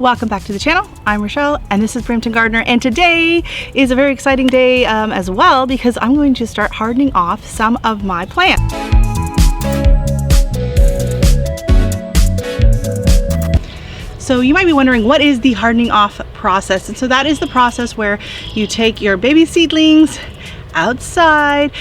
Welcome back to the channel. I'm Rochelle and this is Brampton Gardener, and today is a very exciting day as well because I'm going to start hardening off some of my plants. So you might be wondering, what is the hardening off process? And so that is the process where you take your baby seedlings outside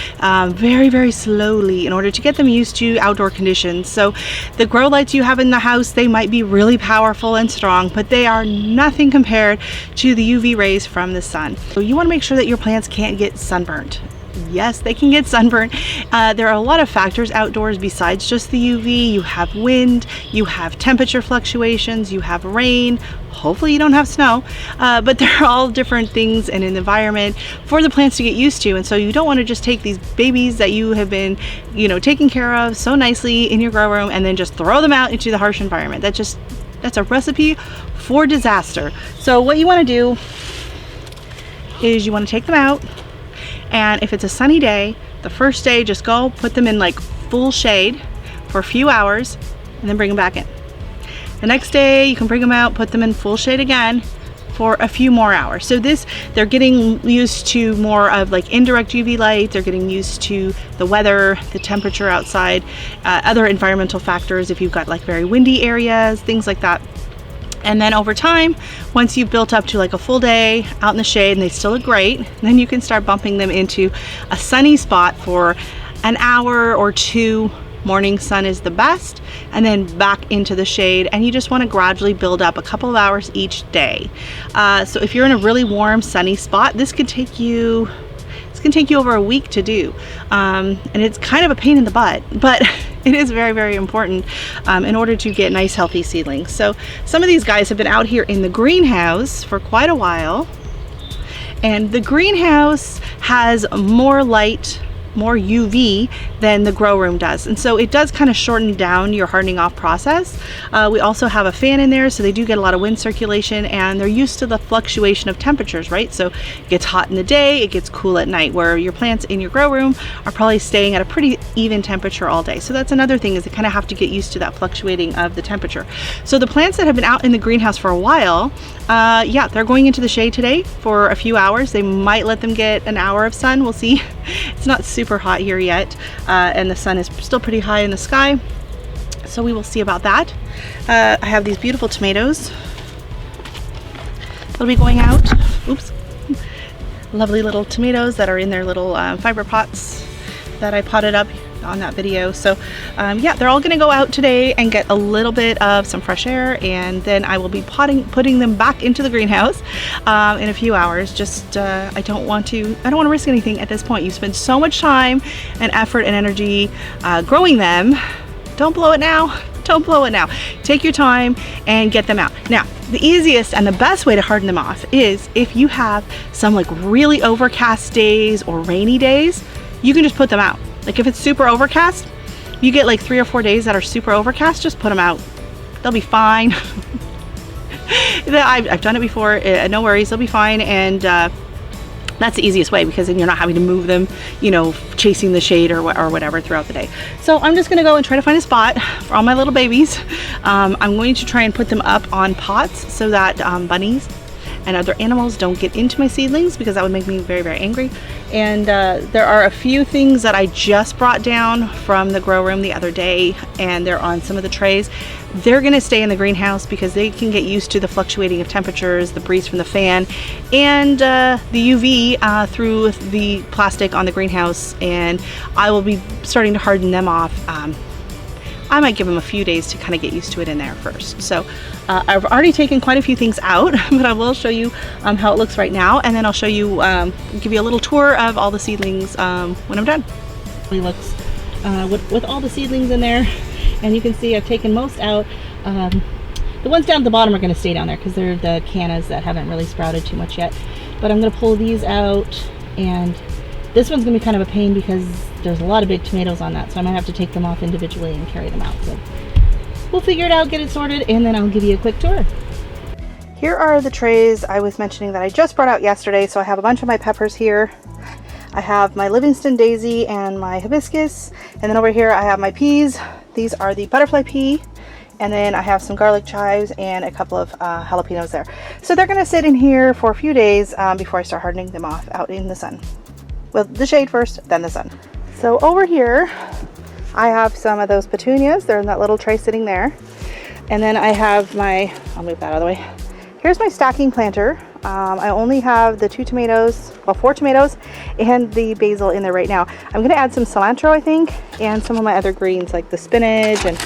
very slowly in order to get them used to outdoor conditions. So the grow lights you have in the house, they might be really powerful and strong, but they are nothing compared to the UV rays from the sun. So you want to make sure that your plants can't get sunburnt. Yes, they can get sunburned. There are a lot of factors outdoors besides just the UV. You have wind, you have temperature fluctuations, you have rain. Hopefully you don't have snow, but they're all different things in an environment for the plants to get used to. And so you don't want to just take these babies that you have been, taking care of so nicely in your grow room and then just throw them out into the harsh environment. That's a recipe for disaster. So what you want to do is you want to take them out. And if it's a sunny day, the first day, just go put them in like full shade for a few hours and then bring them back in. The next day you can bring them out, put them in full shade again for a few more hours. So they're getting used to more of like indirect UV light. They're getting used to the weather, the temperature outside, other environmental factors. If you've got like very windy areas, things like that. And then over time, once you've built up to like a full day out in the shade and they still look great, then you can start bumping them into a sunny spot for an hour or two. Morning sun is the best, and then back into the shade, and you just want to gradually build up a couple of hours each day. So if you're in a really warm sunny spot, this can take you over a week to do, and it's kind of a pain in the butt, but it is very important in order to get nice healthy seedlings. So some of these guys have been out here in the greenhouse for quite a while, and the greenhouse has more light, more UV than the grow room does, and so it does kind of shorten down your hardening off process. We also have a fan in there, so they do get a lot of wind circulation, and they're used to the fluctuation of temperatures, right? So it gets hot in the day, it gets cool at night, where your plants in your grow room are probably staying at a pretty even temperature all day. So that's another thing, is they kind of have to get used to that fluctuating of the temperature. So the plants that have been out in the greenhouse for a while, yeah, they're going into the shade today for a few hours. They might let them get an hour of sun, we'll see. It's not super hot here yet, and the sun is still pretty high in the sky, so we will see about that. I have these beautiful tomatoes that'll be going out. Oops. Lovely little tomatoes that are in their little fiber pots that I potted up on that video. So yeah, they're all gonna go out today and get a little bit of some fresh air, and then I will be putting them back into the greenhouse in a few hours. Just I don't want to risk anything at this point. You spend so much time and effort and energy growing them. Don't blow it now. Don't blow it now. Take your time and get them out. Now, the easiest and the best way to harden them off is if you have some like really overcast days or rainy days, you can just put them out. Like if it's super overcast, you get like 3 or 4 days that are super overcast, just put them out. They'll be fine. I've done it before, no worries, they'll be fine. And that's the easiest way, because then you're not having to move them, chasing the shade or whatever throughout the day. So I'm just gonna go and try to find a spot for all my little babies. I'm going to try and put them up on pots so that bunnies and other animals don't get into my seedlings, because that would make me very angry. And there are a few things that I just brought down from the grow room the other day, and they're on some of the trays. They're gonna stay in the greenhouse because they can get used to the fluctuating of temperatures, the breeze from the fan, and the UV through the plastic on the greenhouse, and I will be starting to harden them off. I might give them a few days to kind of get used to it in there first. So I've already taken quite a few things out, but I will show you how it looks right now, and then I'll show you, give you a little tour of all the seedlings when I'm done. It looks with all the seedlings in there, and you can see I've taken most out. The ones down at the bottom are going to stay down there because they're the cannas that haven't really sprouted too much yet. But I'm going to pull these out, and this one's going to be kind of a pain because there's a lot of big tomatoes on that, so I might have to take them off individually and carry them out. So we'll figure it out, get it sorted, and then I'll give you a quick tour. Here are the trays I was mentioning that I just brought out yesterday. So I have a bunch of my peppers here. I have my Livingston daisy and my hibiscus, and then over here I have my peas. These are the butterfly pea And then I have some garlic chives and a couple of jalapenos there. So they're gonna sit in here for a few days before I start hardening them off out in the sun. Well, the shade first, then the sun. So over here, I have some of those petunias. They're in that little tray sitting there. And then I have my, I'll move that out of the way. Here's my stacking planter. I only have the 4 tomatoes and the basil in there right now. I'm gonna add some cilantro, I think, and some of my other greens like the spinach and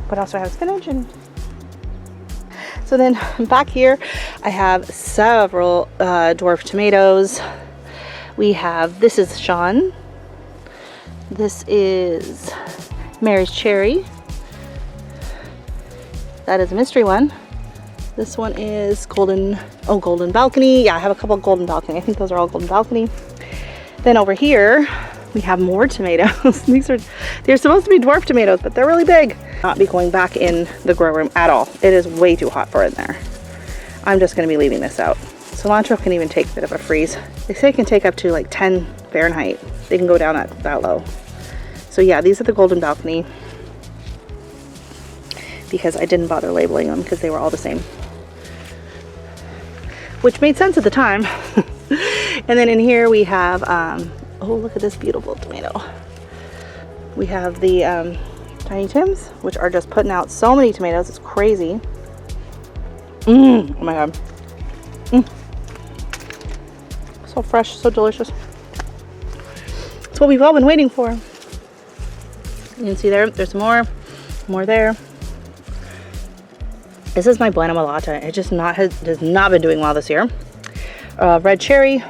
what else do I have? Spinach. And so then back here I have several dwarf tomatoes. We have, this is Sean. This is Mary's cherry. That is a mystery one. This one is golden balcony. Yeah, I have a couple of golden balcony. I think those are all golden balcony. Then over here, we have more tomatoes. They're supposed to be dwarf tomatoes, but they're really big. Not be going back in the grow room at all. It is way too hot for it in there. I'm just gonna be leaving this out. Cilantro can even take a bit of a freeze. They say it can take up to like 10 Fahrenheit. They can go down that low. So yeah, these are the golden balcony, because I didn't bother labeling them because they were all the same. Which made sense at the time. And then in here we have, oh, look at this beautiful tomato. We have the Tiny Tims, which are just putting out so many tomatoes. It's crazy. Oh my God. So fresh, so delicious. It's what we've all been waiting for. You can see there's more there. This is my Bueno Malata. It just has not been doing well this year. Red cherry,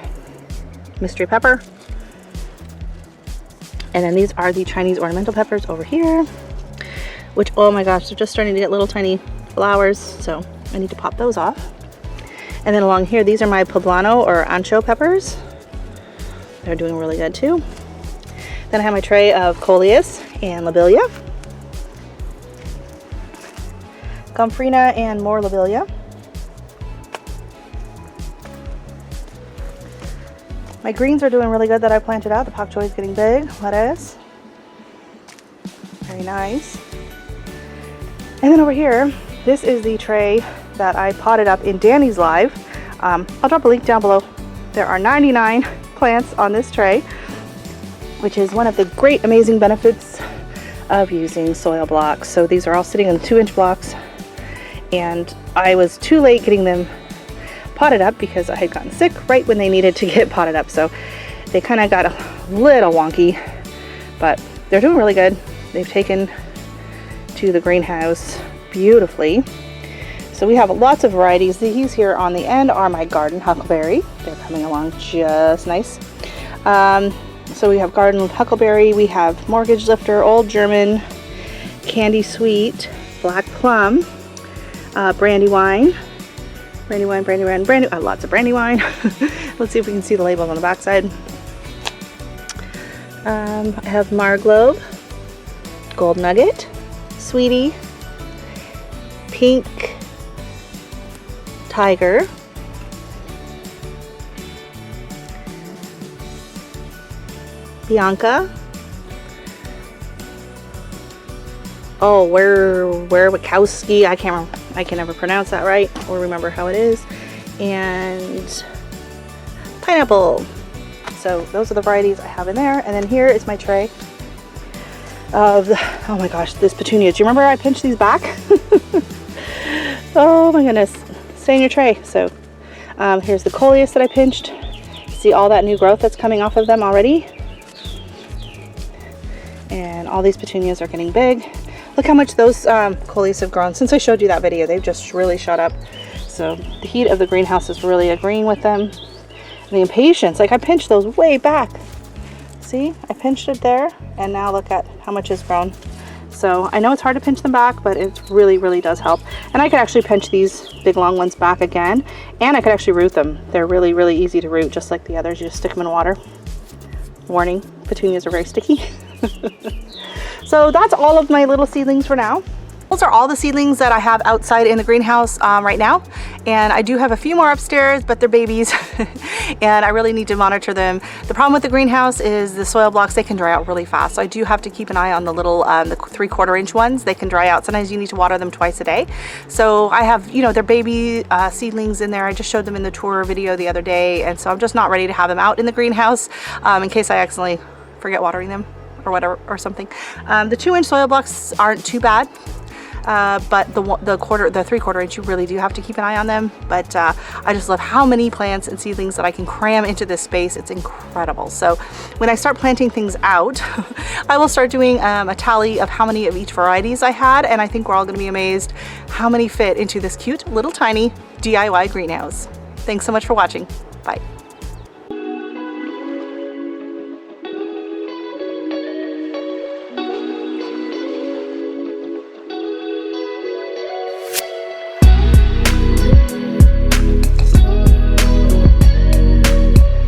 mystery pepper. And then these are the Chinese ornamental peppers over here, which, oh my gosh, they're just starting to get little tiny flowers. So I need to pop those off. And then along here, these are my poblano or ancho peppers. They're doing really good too. Then I have my tray of coleus and lobelia. Gomphrena and more lobelia. My greens are doing really good that I planted out. The pak choi is getting big. Lettuce. Very nice. And then over here, this is the tray that I potted up in Danny's live. I'll drop a link down below. There are 99 plants on this tray, which is one of the great, amazing benefits of using soil blocks. So these are all sitting in 2-inch blocks. And I was too late getting them potted up because I had gotten sick right when they needed to get potted up. So they kind of got a little wonky, but they're doing really good. They've taken to the greenhouse beautifully. So we have lots of varieties. These here on the end are my garden huckleberry. They're coming along just nice. So we have garden huckleberry, we have mortgage lifter, old German, candy sweet, black plum, brandywine, lots of brandywine. Let's see if we can see the labels on the back side. I have Marglobe, Gold Nugget, Sweetie, Pink Tiger, Bianca, oh, Wierzbicki, I can never pronounce that right or remember how it is, and pineapple. So those are the varieties I have in there. And then here is my tray of the, oh my gosh, this petunias. Do you remember I pinched these back? Oh my goodness, stay in your tray. So here's the coleus that I pinched. See all that new growth that's coming off of them already. And all these petunias are getting big. Look how much those coleus have grown since I showed you that video. They've just really shot up. So the heat of the greenhouse is really agreeing with them. And the impatience, like I pinched those way back. See, I pinched it there, and now look at how much has grown. So I know it's hard to pinch them back, but it really, really does help. And I could actually pinch these big long ones back again, and I could actually root them. They're really, really easy to root, just like the others. You just stick them in water. Warning, petunias are very sticky. So that's all of my little seedlings for now. Those are all the seedlings that I have outside in the greenhouse right now, and I do have a few more upstairs, but they're babies and I really need to monitor them. The problem with the greenhouse is the soil blocks, they can dry out really fast, so I do have to keep an eye on the little the 3/4 inch ones. They can dry out. Sometimes you need to water them twice a day. So I have, you know, their baby seedlings in there. I just showed them in the tour video the other day, and so I'm just not ready to have them out in the greenhouse in case I accidentally forget watering them or whatever or something. The 2-inch soil blocks aren't too bad. But the 3/4 inch, you really do have to keep an eye on them. But I just love how many plants and seedlings that I can cram into this space. It's incredible. So when I start planting things out, I will start doing a tally of how many of each varieties I had, and I think we're all going to be amazed how many fit into this cute little tiny DIY greenhouse. Thanks so much for watching. Bye.